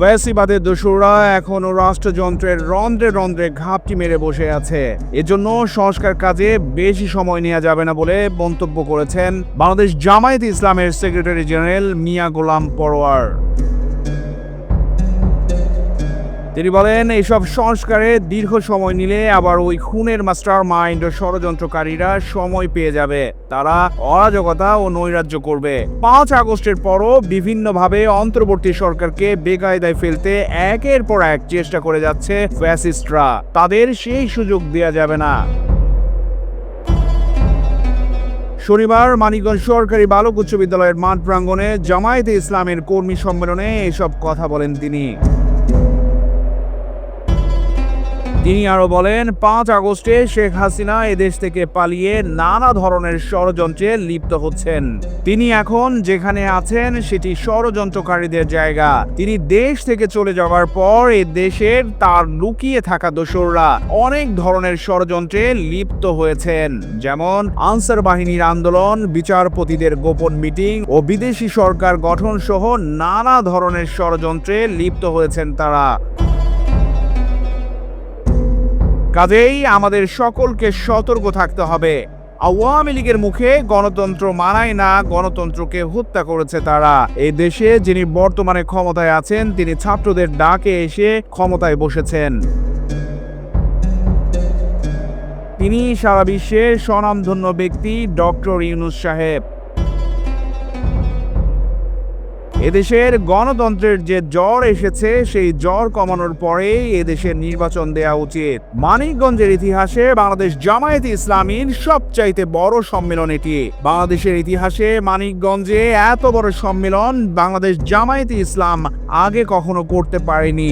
ফ্যাসিবাদের দোসররা এখনো রাষ্ট্রযন্ত্রের রন্ধ্রে রন্ধ্রে ঘাপটি মেরে বসে আছে। এজন্য সংস্কার কাজে বেশি সময় নেওয়া যাবে না বলে মন্তব্য করেছেন বাংলাদেশ জামায়াতে ইসলামের সেক্রেটারি জেনারেল মিয়া গোলাম পরোয়ার। তিনি বলেন, এইসব সংস্কারে দীর্ঘ সময় নিলে আবার ওই খুনের মাস্টার মাইন্ড ও ষড়যন্ত্রকারীরা সময় পেয়ে যাবে। তারা অরাজকতা ও নৈরাজ্য করবে। 5 আগস্টের পরও বিভিন্নভাবে অন্তর্বর্তী সরকারকে বেকায়দায় ফেলতে একের পর এক চেষ্টা করে যাচ্ছে ফ্যাসিস্টরা। তাদের সেই সুযোগ দেয়া যাবে না। শনিবার মানিকগঞ্জ সরকারি বালক উচ্চ বিদ্যালয়ের মাঠ প্রাঙ্গণে জামায়াতে ইসলামের কর্মী সম্মেলনে এসব কথা বলেন তিনি। তিনি আরো বলেন, 5 আগস্টে শেখ হাসিনা এদেশ থেকে পালিয়ে নানা ধরনের ষড়যন্ত্রে লিপ্ত হচ্ছেন। তিনি এখন যেখানে আছেন সেটি ষড়যন্ত্রকারীদের জায়গা। তিনি দেশ থেকে চলে যাওয়ার পর এ দেশের তার লুকিয়ে থাকা দোসররা অনেক ধরনের ষড়যন্ত্রে লিপ্ত হয়েছেন, যেমন আনসার বাহিনীর আন্দোলন, বিচারপতিদের গোপন মিটিং ও বিদেশি সরকার গঠন সহ নানা ধরনের ষড়যন্ত্রে লিপ্ত হয়েছেন তারা। কাজেই আমাদের সকলকে সতর্ক থাকতে হবে। আওয়ামী লীগের মুখে গণতন্ত্র মানায় না, গণতন্ত্রকে হত্যা করেছে তারা। এই দেশে যিনি বর্তমানে ক্ষমতায় আছেন তিনি ছাত্রদের ডাকে এসে ক্ষমতায় বসেছেন। তিনি সারা বিশ্বের স্বনামধন্য ব্যক্তি ডক্টর ইউনূস সাহেব। এদেশের গণতন্ত্রের যে জ্বর এসেছে সেই জ্বর কমানোর পরেই এদেশের নির্বাচন দেয়া উচিত। মানিকগঞ্জের ইতিহাসে বাংলাদেশ জামায়াতে ইসলামীর সবচাইতে বড় সম্মেলন এটি। বাংলাদেশের ইতিহাসে মানিকগঞ্জে এত বড় সম্মেলন বাংলাদেশ জামায়াতে ইসলাম আগে কখনো করতে পারেনি।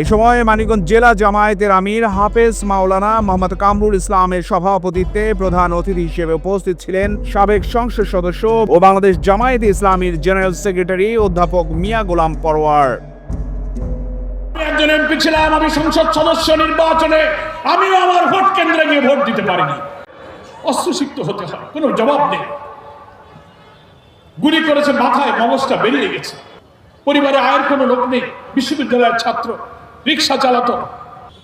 এ সময় মানিকগঞ্জ জেলা জামায়াতের আমির হাফেজ মাওলানা মোহাম্মদ কামরুল ইসলামের সভাপতিত্বে প্রধান অতিথি হিসেবে উপস্থিত ছিলেন সাবেক সংসদ সদস্য ও বাংলাদেশ জামায়াতে ইসলামীর জেনারেল সেক্রেটারি অধ্যাপক মিয়া গোলাম পরোয়ার। একজন এমপি ছিলাম, আমি সংসদ সদস্য নির্বাচনে আমি আমার ভোট কেন্দ্রে গিয়ে ভোট দিতে পারিনি। অস্ত্রসিক্ত হতে হয়, কোনো জবাব নেই। গুলি করেছে, মাথায় মগজটা বেরিয়ে গেছে। পরিবারে আয়ের কোনো লোক নেই, বিশ্ববিদ্যালয়ের ছাত্র, রিক্সা চালাতো।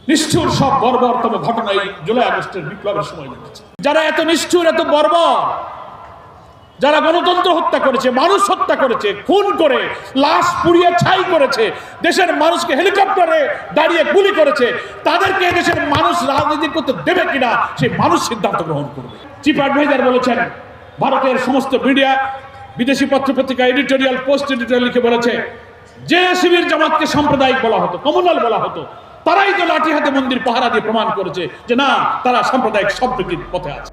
নিষ্ঠুর সব বর্বরতম ঘটনা এই জুলাই আগস্টের বিপ্লবের সময় ঘটেছে। যারা এত নিষ্ঠুর, এত বর্বর, যারা গণতন্ত্র হত্যা করেছে, মানুষ হত্যা করেছে, খুন করে লাশ পুড়িয়ে ছাই করেছে, দেশের মানুষকে হেলিকপ্টারে দাঁড়িয়ে গুলি করেছে, তাদেরকে দেশের মানুষ রাজনীতি করতে দেবে কিনা সেই মানুষ সিদ্ধান্ত গ্রহণ করবে। চিফ অ্যাডভাইজার বলেছেন, ভারতের সমস্ত মিডিয়া, বিদেশি পত্রপত্রিকা এডিটোরিয়াল, পোস্ট এডিটোরিয়াল লিখে বলেছে, যে শিবির জামাতকে সাম্প্রদায়িক বলা হতো, কমনাল বলা হতো, তারাই তো লাঠি হাতে মন্দির পাহারা দিয়ে প্রমাণ করেছে যে না, তারা সাম্প্রদায়িক সম্প্রীতির পথে আছে।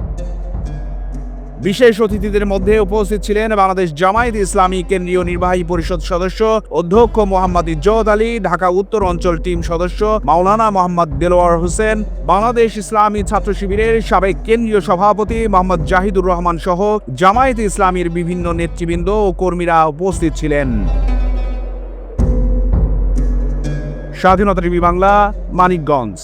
বিশেষ অতিথিদের মধ্যে উপস্থিত ছিলেন বাংলাদেশ জামায়াতে ইসলামী কেন্দ্রীয় নির্বাহী পরিষদ সদস্য অধ্যক্ষ মোহাম্মদ ইজ্জত আলী, ঢাকা উত্তর অঞ্চল টিম সদস্য মাওলানা মোহাম্মদ দেলোয়ার হোসেন, বাংলাদেশ ইসলামী ছাত্র শিবিরের সাবেক কেন্দ্রীয় সভাপতি মোহাম্মদ জাহিদুর রহমান সহ জামায়াতে ইসলামীর বিভিন্ন নেতৃবৃন্দ ও কর্মীরা উপস্থিত ছিলেন। স্বাধীনতা টিভি বাংলা, মানিকগঞ্জ।